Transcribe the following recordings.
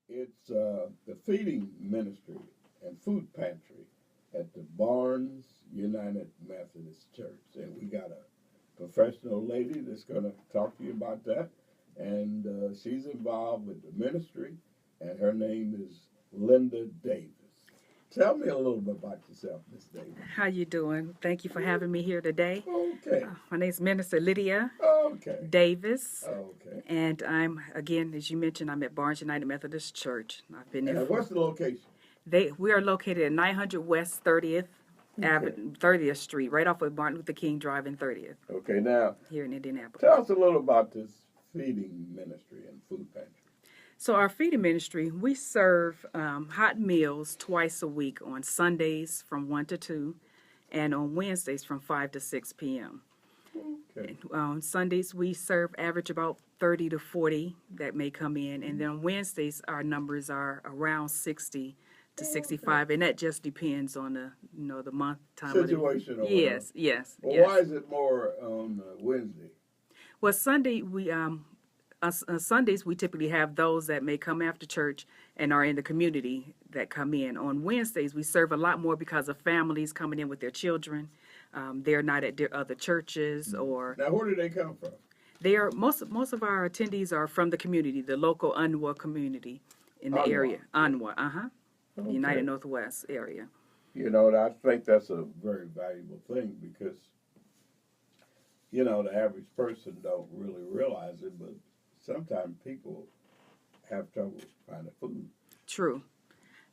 It's the feeding ministry and food pantry at the Barnes United Methodist Church. And we got a professional lady that's going to talk to you about that. And she's involved with the ministry, and her name is Linda Davis. Tell me a little bit about yourself, Miss Davis. How you doing? Thank you for having me here today. Okay. My name is Minister Lydia Okay. Davis, Okay. and I'm again, as you mentioned, I'm at Barnes United Methodist Church. I've been there And for. what's the location? We are located at 900 West 30th Okay. Avenue, 30th Street, right off of Martin Luther King Drive and 30th Okay. Now, here in Indianapolis. tell us a little about this feeding ministry and food pantry. So our feeding ministry, we serve hot meals twice a week on Sundays from 1 to 2 and on Wednesdays from 5 to 6 p.m. Okay. On Sundays, we serve average about 30 to 40 that may come in. And then on Wednesdays, our numbers are around 60 to 65. And that just depends on the month, time Situation of or the Yes, yes, Well, yes. why is it more on Wednesday? Well, Sundays, we typically have those that may come after church and are in the community that come in. On Wednesdays, we serve a lot more because of families coming in with their children. They're not at their other churches, or Now, where do they come from? they are most of our attendees are from the community, the local Unwa community in the Anwa. area. Unwa, Okay. United Northwest area. You know, I think that's a very valuable thing because, you know, the average person don't really realize it, but sometimes people have trouble finding food. True.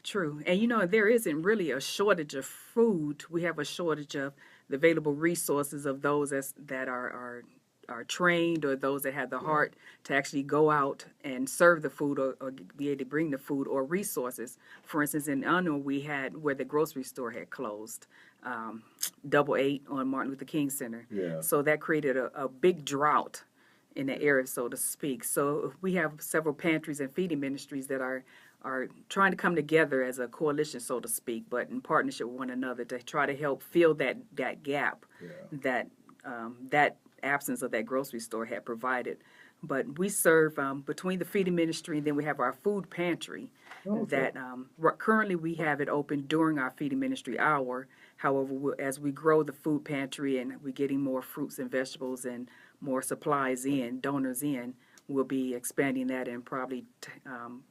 True. And there isn't really a shortage of food. We have a shortage of the available resources of those that are trained, or those that have the heart to actually go out and serve the food, or be able to bring the food or resources. For instance, in Unknown, we had where the grocery store had closed, Double Eight on Martin Luther King Center. Yeah. So that created a big drought in the area, so to speak. So we have several pantries and feeding ministries that are trying to come together as a coalition, so to speak, but in partnership with one another to try to help fill that gap that absence of that grocery store had provided. But we serve between the feeding ministry, and then we have our food pantry. Okay. That currently we have it open during our feeding ministry hour. However, as we grow the food pantry and we're getting more fruits and vegetables and more supplies in, donors in, we'll be expanding that and probably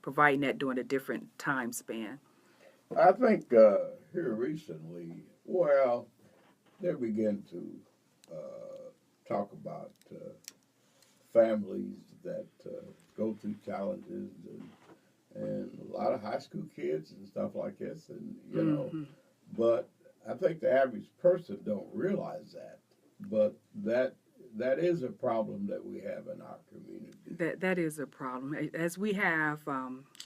providing that during a different time span. I think here recently, well, they begin to talk about families that go through challenges and a lot of high school kids and stuff like this, and you know, but I think the average person don't realize that, but that is a problem that we have in our community. That is a problem. As we have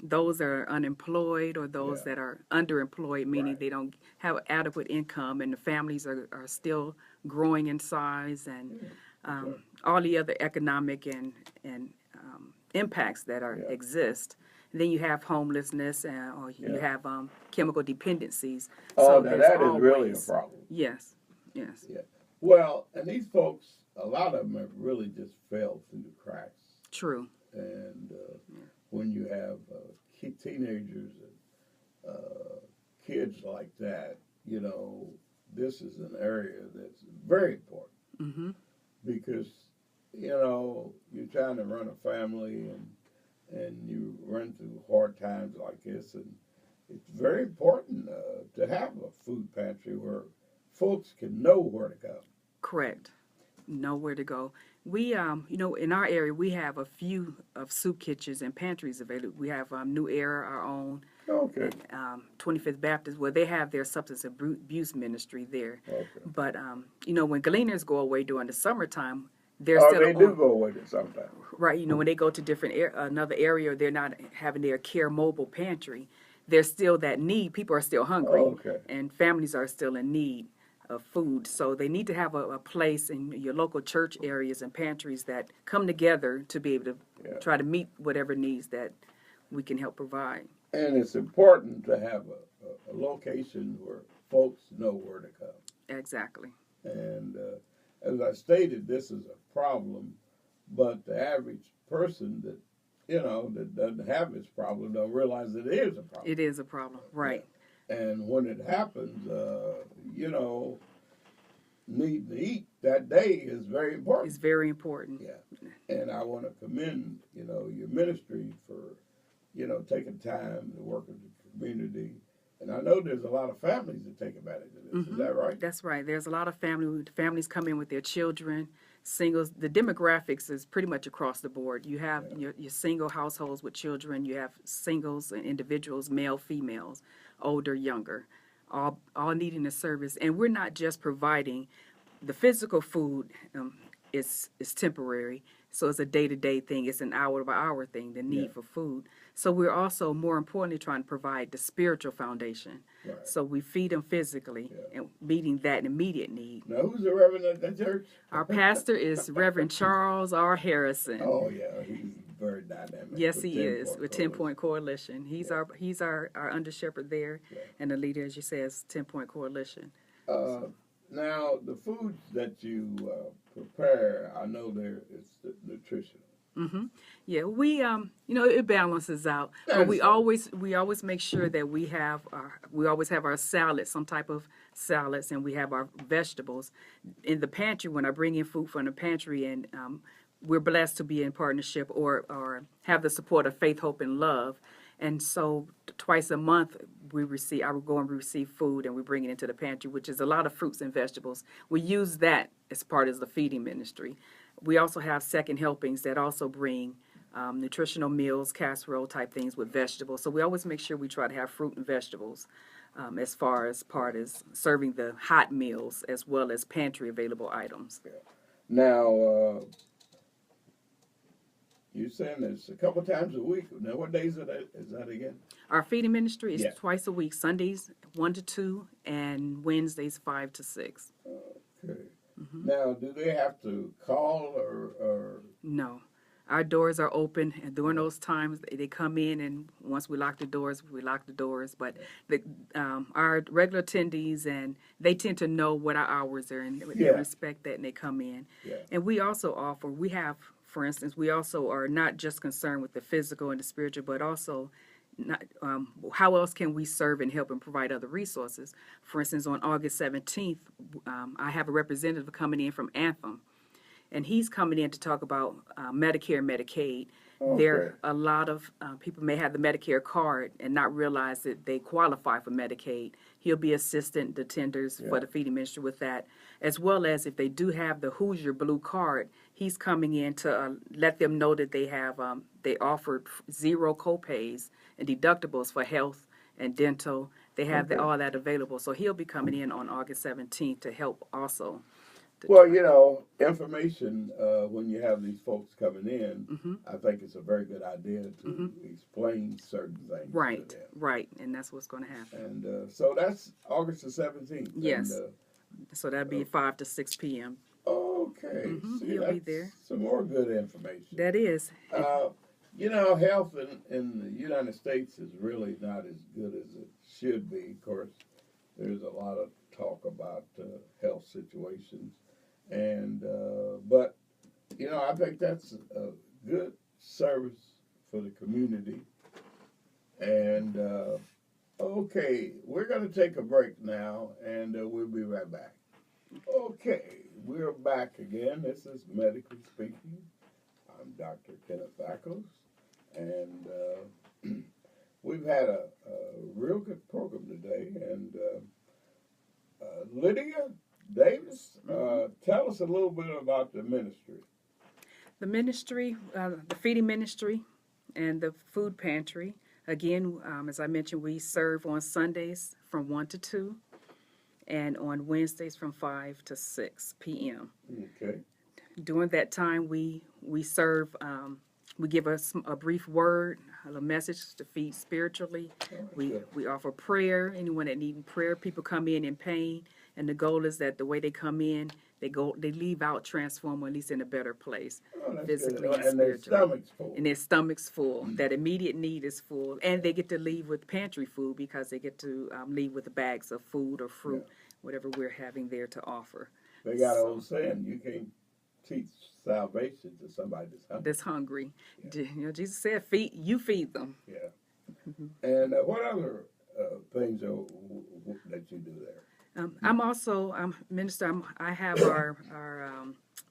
those that are unemployed, or those that are underemployed, meaning Right. they don't have adequate income, and the families are still growing in size, and all the other economic and impacts that exist. And then you have homelessness, or you have chemical dependencies. Oh, So now there's that is really a always problem. Yes, yes, Yeah. Well, and these folks, a lot of them have really just fell through the cracks. true. And when you have teenagers and kids like that, you know, this is an area that's very important Mm-hmm. because, you know, you're trying to run a family and you run through hard times like this, and it's very important to have a food pantry where folks can know where to go. Correct. Know where to go. We, in our area, we have a few of soup kitchens and pantries available. We have New Era, our own, Okay. 25th Baptist, where they have their substance abuse ministry there. Okay. But, when gleaners go away during the summertime, they're Oh, still they do on, go away sometimes. right, when they go to another area, they're not having their care mobile pantry. There's still that need. People are still hungry, Okay. and families are still in need of food. So they need to have a place in your local church areas and pantries that come together to be able to try to meet whatever needs that we can help provide. And it's important to have a location where folks know where to come. Exactly. And as I stated, this is a problem, but the average person that that doesn't have this problem don't realize it is a problem. It is a problem, right? Yeah. And when it happens, needing to eat that day is very important. It's very important. Yeah. And I want to commend, your ministry for, taking time to work with the community. And I know there's a lot of families that take advantage of this. Is that right? That's right. There's a lot of families come in with their children, singles. The demographics is pretty much across the board. You have your single households with children. You have singles and individuals, male, females, older, younger, all needing the service. And we're not just providing the physical food. Is temporary, so it's a day-to-day thing. It's an hour-by-hour thing, the need for food. So we're also, more importantly, trying to provide the spiritual foundation. Right. So we feed them physically and meeting that immediate need. Now, who's the reverend at the church? Our pastor is Reverend Charles R. Harrison. Oh, yeah, he's very dynamic. Yes, he is, with 10 Point Coalition. He's our under shepherd there, and the leader, as you say, is 10 Point Coalition. Now, the foods that you prepare, I know it's nutritional. Yeah, we it balances out, but we always make sure that we always have our salads, some type of salads, and we have our vegetables in the pantry. When I bring in food from the pantry, and we're blessed to be in partnership or have the support of Faith, Hope, and Love. And so twice a month I will go and receive food, and we bring it into the pantry, which is a lot of fruits and vegetables. We use that as part of the feeding ministry. We also have second helpings that also bring nutritional meals, casserole type things with vegetables. So we always make sure we try to have fruit and vegetables as far as part as serving the hot meals as well as pantry available items. Yeah. Now, you're saying it's a couple times a week. Now, what days is that again? Our feeding ministry is twice a week, Sundays 1 to 2 and Wednesdays 5 to 6. Okay. Now, do they have to call or? No. Our doors are open, and during those times, they come in, and once we lock the doors, we lock the doors. But our regular attendees, and they tend to know what our hours are, and they respect that, and they come in. Yeah. And we also offer, for instance, we also are not just concerned with the physical and the spiritual, but also how else can we serve and help and provide other resources. For instance, on August 17th, I have a representative coming in from Anthem, and he's coming in to talk about Medicare and Medicaid. Okay. There are a lot of people may have the Medicare card and not realize that they qualify for Medicaid. He'll be assisting the tenders for the feeding ministry with that, as well as if they do have the Hoosier Blue card, he's coming in to let them know that they have they offered 0 copays and deductibles for health and dental. They have all that available. So he'll be coming in on August 17th to help also. Well, information, when you have these folks coming in, I think it's a very good idea to explain certain things. Right, right, and that's what's going to happen. And so that's August the 17th. Yes, and, so that'll be 5 to 6 p.m. Okay, see, he'll be there. Some more good information. That is. Health in the United States is really not as good as it should be. Of course, there's a lot of talk about health situations. And but I think that's a good service for the community. And okay, we're going to take a break now, and we'll be right back. Okay, we're back again. This is Medically Speaking. I'm Dr. Kenneth Ackles, and we've had a real good program today. And Lydia Davis, tell us a little bit about the ministry. The ministry, the feeding ministry and the food pantry. Again, as I mentioned, we serve on Sundays from 1 to 2 and on Wednesdays from 5 to 6 p.m. Okay. During that time, we serve, we give us a brief word, a message to feed spiritually. We offer prayer, anyone that needs prayer. People come in pain. And the goal is that the way they come in, they leave out transformed, or at least in a better place, physically and spiritually. Their stomachs full. And their stomachs full. That immediate need is full, and they get to leave with pantry food because they get to leave with the bags of food or fruit, whatever we're having there to offer. They got an old saying: you can't teach salvation to somebody that's hungry. That's hungry. Yeah. You know, Jesus said, feed them. Yeah. And what other things that you do there? I'm minister. I have our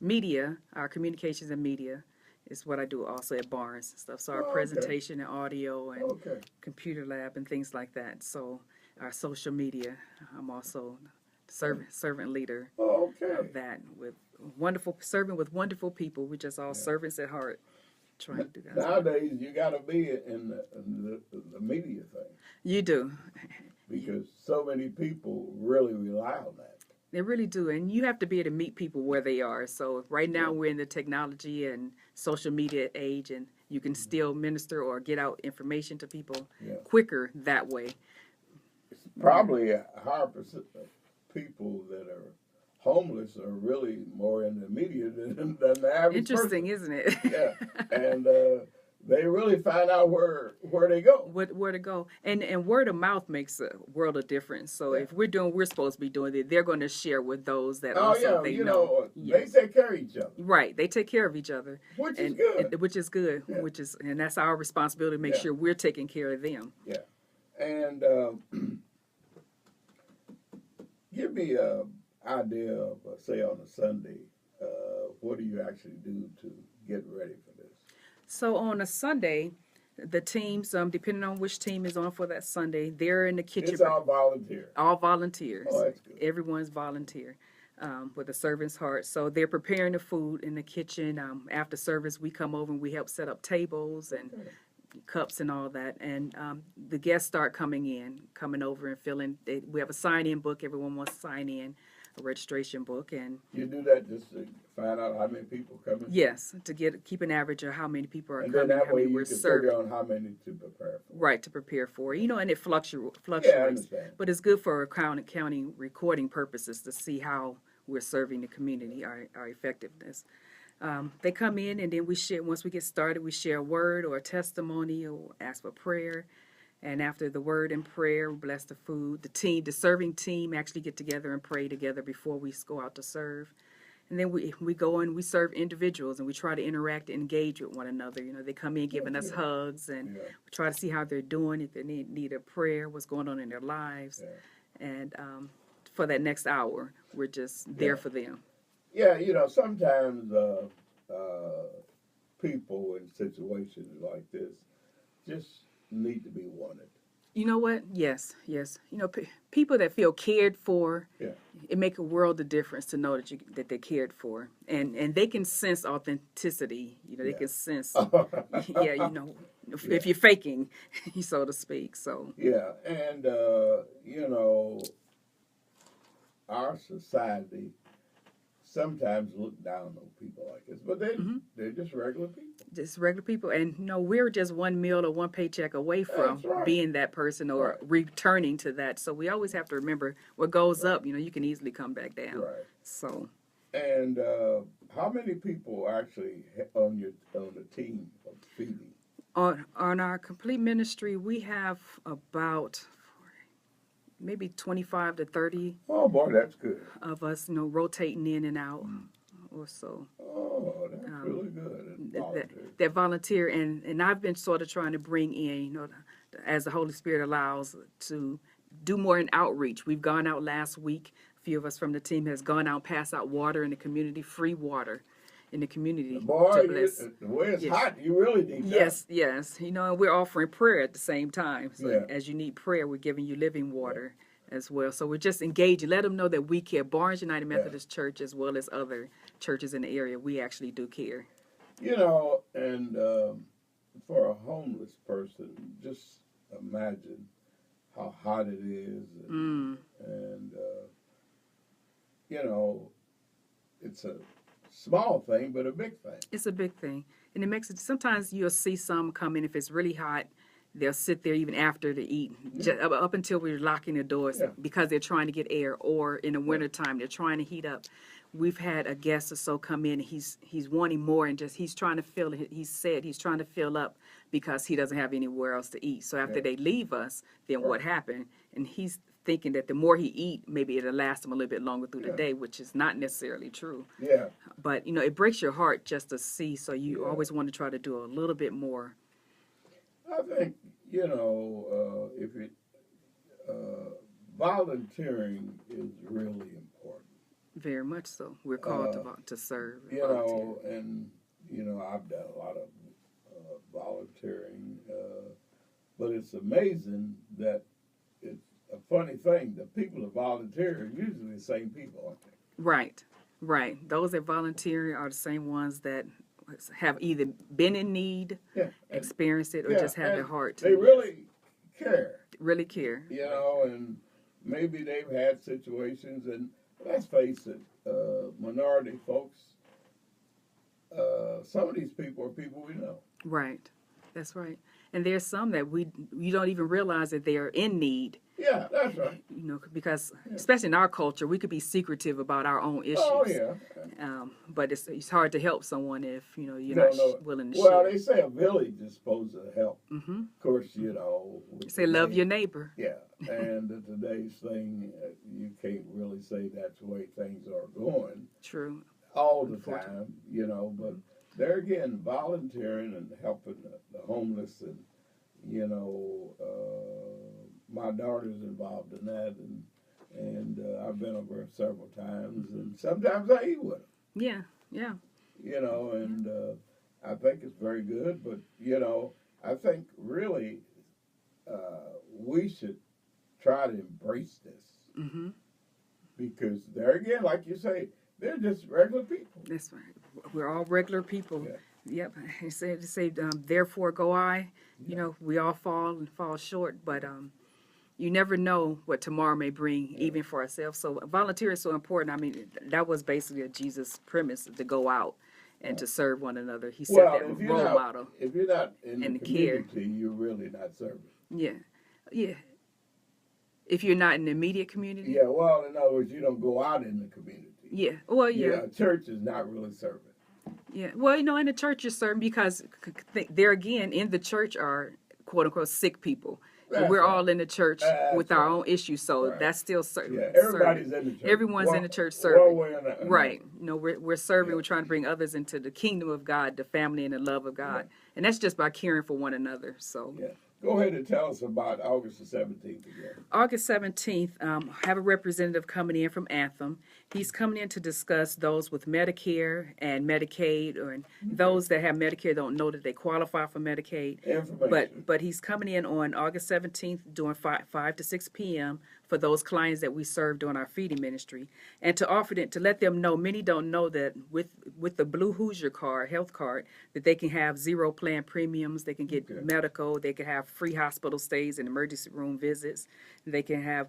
media, our communications and media, is what I do also at Barnes and stuff. So our Oh, okay. presentation and audio and Okay. computer lab and things like that. So our social media, I'm also servant leader Oh, okay. of that with serving with wonderful people. We're just all Yeah. servants at heart, trying to do that. Nowadays, you got to be in the media thing You do. because so many people really rely on that. They really do. And you have to be able to meet people where they are. So right now Yeah. we're in the technology and social media age, and you can still minister or get out information to people Yeah. quicker that way. It's probably a higher percent of people that are homeless are really more in the media than the average Interesting, person. isn't it? Yeah, and they really find out where they go. Where to go. And word of mouth makes a world of difference. So Yeah. if we're doing we're supposed to be doing it, they're going to share with those that Oh also yeah, they you know. know, Yes. they take care of each other, Right. They take care of each other. which is And good. which is good. Yeah. And that's our responsibility to make Yeah. sure we're taking care of them. Yeah, and give me an idea of, say, on a Sunday, what do you actually do to get ready for this? So on a Sunday, the teams, depending on which team is on for that Sunday, they're in the kitchen. It's all volunteer. All volunteers. Oh, that's good. Everyone's volunteer with a servant's heart. So they're preparing the food in the kitchen. After service, we come over and we help set up tables and Okay. cups and all that. And the guests start coming over and filling. We have a sign-in book. Everyone wants to sign in, a registration book. And You do that just to find out how many people coming. yes, to keep an average of how many people are And coming, then that how way many you we're can serving. figure out how many to prepare for. Right, to prepare for. You know, and it fluctuates. Yeah, I understand. But it's good for county recording purposes to see how we're serving the community, our effectiveness. They come in and then we share, once we get started, we share a word or a testimony or ask for prayer. And after the word and prayer, we bless the food. The serving team actually get together and pray together before we go out to serve. And then we go and we serve individuals and we try to interact and engage with one another. You know, they come in giving us hugs and Yeah. we try to see how they're doing, if they need a prayer, what's going on in their lives. Yeah. And for that next hour, we're just there Yeah. for them. Yeah, you know, sometimes people in situations like this just need to be wanted. You know what? Yes. You know, people that feel cared for, Yeah. it make a world of difference to know that they're cared for, and they can sense authenticity. You know, they Yeah. can sense, yeah. You know, if you're faking, so to speak. So Yeah, and you know, our society sometimes look down on people like this, but they're just regular people. just regular people, and you know, we're just one meal or one paycheck away from That's right. being that person or Right. returning to that. So we always have to remember what goes up. You know, you can easily come back down. Right. So. And how many people actually on the team of feeding? On our complete ministry, we have about maybe 25 to 30 Oh boy, that's good. of us, you know, rotating in and out or so. Oh, that's really good. And volunteers. That volunteer, and I've been sort of trying to bring in, you know, as the Holy Spirit allows, to do more in outreach. We've gone out last week. A few of us from the team has gone out, passed out water in the community, free water in the community. Boy, to bless. the way it's Yes. hot, you really need that. Yes. You know, and we're offering prayer at the same time. So Yeah. as you need prayer, we're giving you living water as well. So we're just engaging. Let them know that we care. Barnes United Methodist Church, as well as other churches in the area, we actually do care. You know, and for a homeless person, just imagine how hot it is, and you know, it's a small thing, but a big thing. It's a big thing. And it makes it, sometimes you'll see some come in, if it's really hot, they'll sit there even after to eat, up until we're locking the doors because they're trying to get air, or in the wintertime, they're trying to heat up. We've had a guest or so come in, he's wanting more, and he's trying to fill, he said he's trying to fill up because he doesn't have anywhere else to eat. So after they leave us, then what happened? And he's thinking that the more he eat, maybe it'll last him a little bit longer through the Yeah. day, which is not necessarily true. Yeah. But it breaks your heart just to see. So you Yeah. always want to try to do a little bit more. I think, if it, volunteering is really important. Very much so. We're called to serve. And You volunteer. know, and, I've done a lot of volunteering, but it's amazing that it's a funny thing. The people that volunteer are usually the same people, aren't they? Right, right. Those that volunteer are the same ones that have either been in need, Yeah. experienced it, or Yeah, just have and their heart to They really care, really care. and maybe they've had situations, and let's face it, minority folks, some of these people are people we know. Right, that's right. And there's some that you don't even realize that they are in need. Yeah, that's right. Because especially in our culture, we could be secretive about our own issues. Oh, yeah. But it's hard to help someone if you're No, not willing to well, share. they say a village is supposed to help. Mm-hmm. Of course, with Say love today- your neighbor. Yeah, and today's thing, you can't really say that's the way things are going True. all the Unfortunately. time, but there again, volunteering and helping the homeless, and my daughter's involved in that, and I've been over several times, and sometimes I eat with them. Yeah, yeah. And I think it's very good, but I think really we should try to embrace this, Mm-hmm. because there again, like you say, they're just regular people. That's right. We're all regular people. Yeah. Yep. It said, therefore go I. We all fall short, but you never know what tomorrow may bring, even for ourselves. So volunteer is so important. I mean, that was basically a Jesus premise, to go out and to serve one another. He set that role model. If you're not in the and the care. community, you're really not serving. Yeah, yeah. If you're not in the immediate community. Yeah, well, in other words, you don't go out in the community. Yeah. Well, yeah. Church is not really serving. Yeah. Well, in the church you're serving because there again in the church are quote unquote sick people. And we're all in the church with our own issues, so that's still serving. Yeah, everybody's in the church. Everyone's in the church serving. One way or another. Right. We're serving. We're trying to bring others into the kingdom of God, the family and the love of God, and that's just by caring for one another. So. Yeah. Go ahead and tell us about August the 17th again. August 17th, have a representative coming in from Anthem. He's coming in to discuss those with Medicare and Medicaid, or those that have Medicare don't know that they qualify for Medicaid. Information. But he's coming in on August 17th during 5 to 6 p.m. for those clients that we serve during our feeding ministry, and to offer them, to let them know, many don't know that with the Blue Hoosier card, health card, that they can have zero plan premiums, they can get medical, they can have free hospital stays and emergency room visits, they can have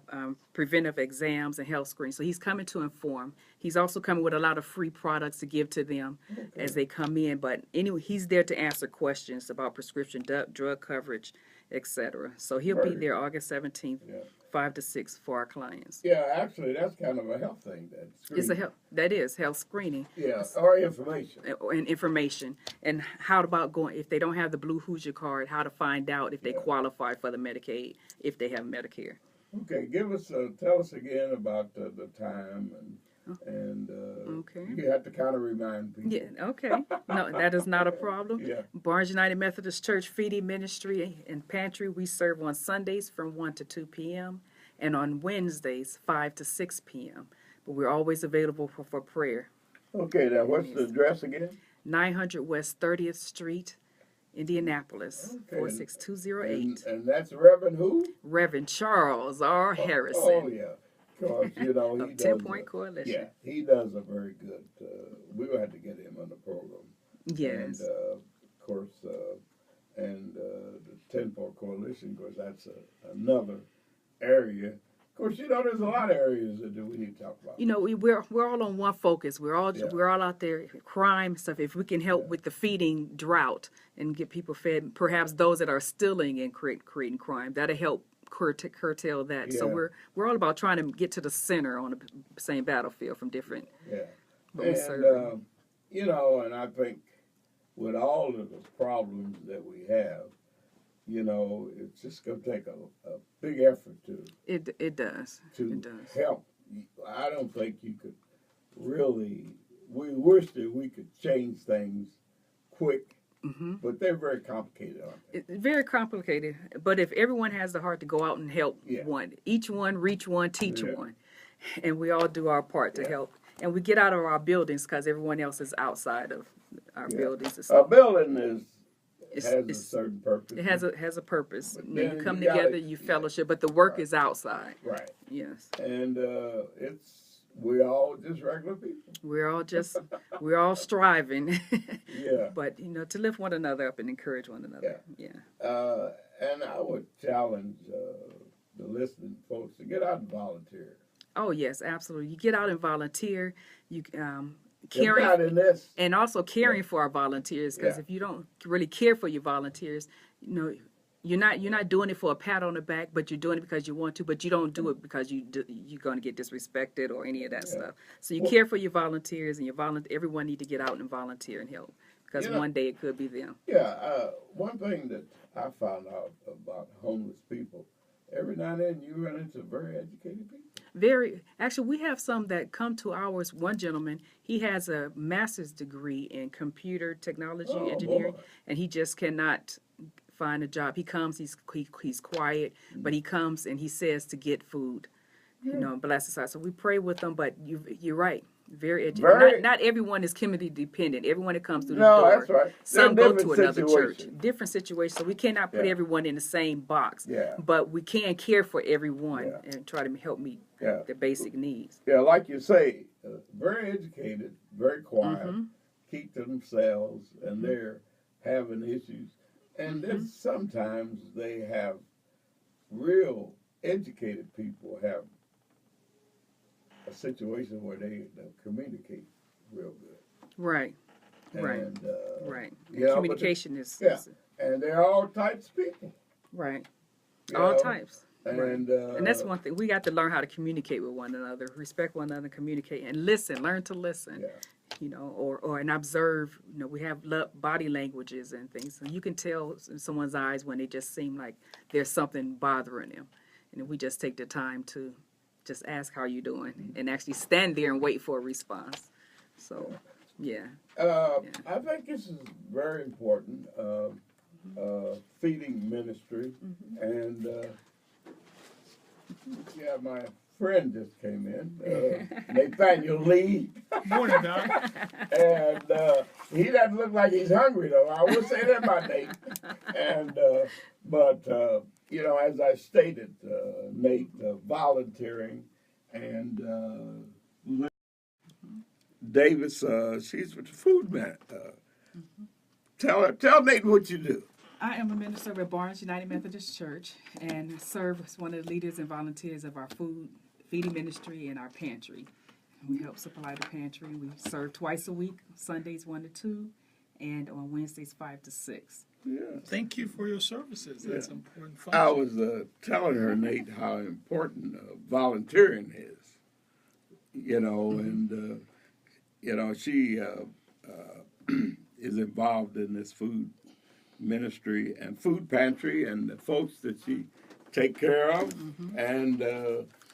preventive exams and health screens. So he's coming to inform. He's also coming with a lot of free products to give to them as they come in. But anyway, he's there to answer questions about prescription drug coverage, etc. So he'll be there August 17th. 5 to 6 for our clients. Yeah, actually, that's kind of a health thing. It's health screening. Yeah, or information. And information. And how about if they don't have the Blue Hoosier card, how to find out if they qualify for the Medicaid, if they have Medicare. Okay, tell us again about the time and okay. You have to kind of remind people. Yeah, okay. No, that is not a problem. Yeah. Barnes United Methodist Church Feeding Ministry and Pantry, we serve on Sundays from 1 to 2 p.m. and on Wednesdays 5 to 6 p.m. But we're always available for prayer. Okay, now what's the address again? 900 West 30th Street, Indianapolis, 46208. And that's Reverend who? Reverend Charles R. Harrison. Oh, yeah. Because, he of does 10 Point Coalition. Yeah, he does a very good, we will have to get him on the program. Yes. And, of course, the 10 Point Coalition, because that's another area. Of course, there's a lot of areas that we need to talk about. We're all on one focus. We're all out there, crime stuff. If we can help with the feeding drought and get people fed, perhaps those that are stealing and creating crime, that'll help curtail that. Yeah. So we're all about trying to get to the center on the same battlefield from different. Yeah. But and I think with all of the problems that we have, you know, it's just going to take a big effort It does. to It does. help. I don't think you could really. We wish that we could change things quick, but they're very complicated, aren't they? It's very complicated, but if everyone has the heart to go out and help Yeah. one, each one, reach one, teach Yeah. one, and we all do our part to Yeah. help, and we get out of our buildings because everyone else is outside of our Yeah. buildings. And A stuff. building has a It's- certain purpose. It has a purpose. But You know, you then come you gotta- together, you fellowship, but the work Right. is outside. Right. Yes, And we all just regular people. we're all striving, Yeah. but you know, to lift one another up and encourage one another. Yeah. And I would challenge the listening folks to get out and volunteer. Oh yes, absolutely. You get out and volunteer. You If caring not in this, and also caring for our volunteers, because Yeah. if you don't really care for your volunteers, you know, you're not doing it for a pat on the back, but you're doing it because you want to, but you don't do it because you're going to get disrespected or any of that Yeah. stuff. So you Well- care for your volunteers, and everyone need to get out and volunteer and help, because You know- one day it could be them. yeah. One thing that I found out about homeless people, every now and then you run into very educated people. Actually, we have some that come to ours. One gentleman, he has a master's degree in computer technology Oh, engineering, boy. and he just cannot find a job. He comes, he's quiet, but he comes and he says to get food. You know, bless his heart. So we pray with them, but you're right. Very educated. Very- Not everyone is community dependent. Everyone that comes through the No, door. that's right. Some They're go to different another church. situations. Different situations. So we cannot put Yeah. everyone in the same box. Yeah. But we can care for everyone Yeah. and try to help meet Yeah. their basic needs. Yeah, like you say, very educated, very quiet, Mm-hmm. keep to themselves, and they're having issues. And then sometimes they have real educated people have a situation where they communicate real good. Right. Right. And, Right. you know, but Communication is yeah. And they're all types of people. right. you All know, types. And, And that's one thing. We got to learn how to communicate with one another, respect one another, communicate, and listen. Learn to listen. Yeah. You know, or and observe. You know, we have body languages and things, so you can tell in someone's eyes when they just seem like there's something bothering them, and we just take the time to just ask how you doing, and actually stand there and wait for a response. So, yeah. I think this is very important. Feeding ministry, and yeah, my friend just came in, Nathaniel Lee, Morning, Doc. and he doesn't look like he's hungry though. I will say that about Nate. And but you know, as I stated, Nate volunteering and Davis, she's with the food man. Tell Nate what you do. I am a minister at Barnes United Methodist Church and serve as one of the leaders and volunteers of our feeding ministry and our pantry. We help supply the pantry. We serve twice a week, Sundays 1 to 2, and on Wednesdays 5 to 6. Yeah. Thank you for your services. That's Yeah. an important I function. was telling her, Nate, how important volunteering is. You know, and you know, she is involved in this food ministry and food pantry and the folks that she take care of, and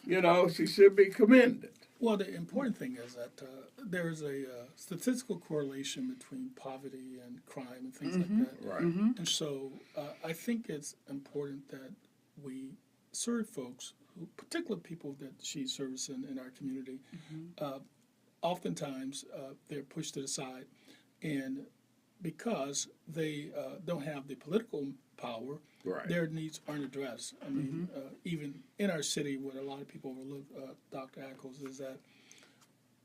you know, she should be commended. Well, the important thing is that there is a statistical correlation between poverty and crime and things like that. Right. And so I think it's important that we serve folks, particularly people that she's servicing in our community. Oftentimes, they're pushed to the side, and because they don't have the political power, Right. their needs aren't addressed. I mean, even in our city, what a lot of people overlook, Dr. Ackles, is that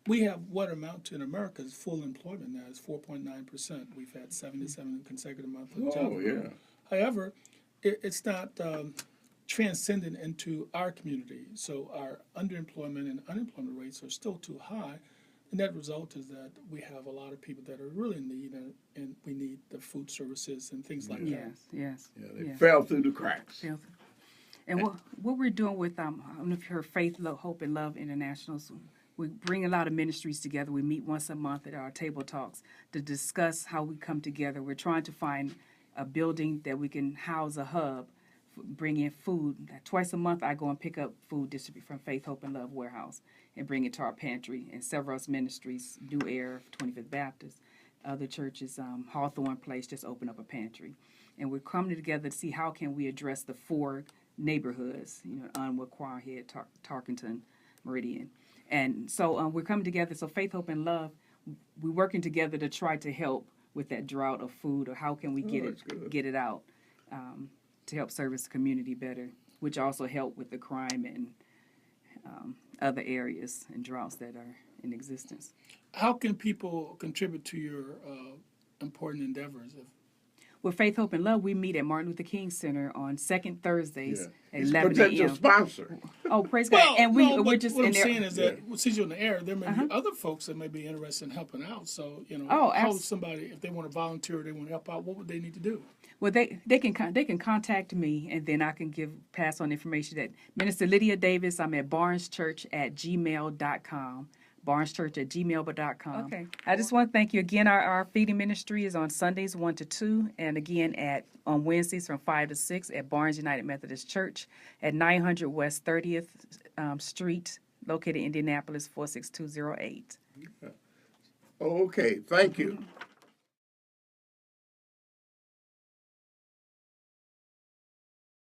we have what amount to in America is full employment now. It's 4.9%. We've had 77 consecutive months of job Oh, growth. yeah. However, it's not transcendent into our community. So our underemployment and unemployment rates are still too high. And that result is that we have a lot of people that are really in need, and we need the food services and things like that. Yes. Yeah, they yes. fell through the cracks. Filthy. And what we're doing with I don't know if you heard Faith, Hope, and Love Internationals. We bring a lot of ministries together. We meet once a month at our table talks to discuss how we come together. We're trying to find a building that we can house a hub, bring in food. Twice a month, I go and pick up food distributed from Faith, Hope, and Love Warehouse and bring it to our pantry. And several other ministries, New Air, 25th Baptist, other churches, Hawthorne Place just opened up a pantry. And we're coming together to see how can we address the 4 neighborhoods, Unwood, Quahead, Tarkenton, Meridian. And so we're coming together. So Faith, Hope, and Love, we're working together to try to help with that drought of food, or how can we get it out to help service the community better, which also help with the crime and other areas and droughts that are in existence. How can people contribute to your important endeavors? With Faith, Hope, and Love, we meet at Martin Luther King Center on second Thursdays at He's 11 potential a.m. sponsor. Oh, praise God! And we're just what in I'm there. saying is that since you're in the air, there may be other folks that may be interested in helping out. So Oh, how would somebody, if they want to volunteer, or they want to help out, what would they need to do? Well, they can contact me, and then I can pass on information. That Minister Lydia Davis, I'm at barneschurch@gmail.com. barneschurch@gmail.com. Okay. I just want to thank you again. Our feeding ministry is on Sundays 1 to 2, and again on Wednesdays from 5 to 6 at Barnes United Methodist Church at 900 West 30th Street, located in Indianapolis 46208. Okay, thank you.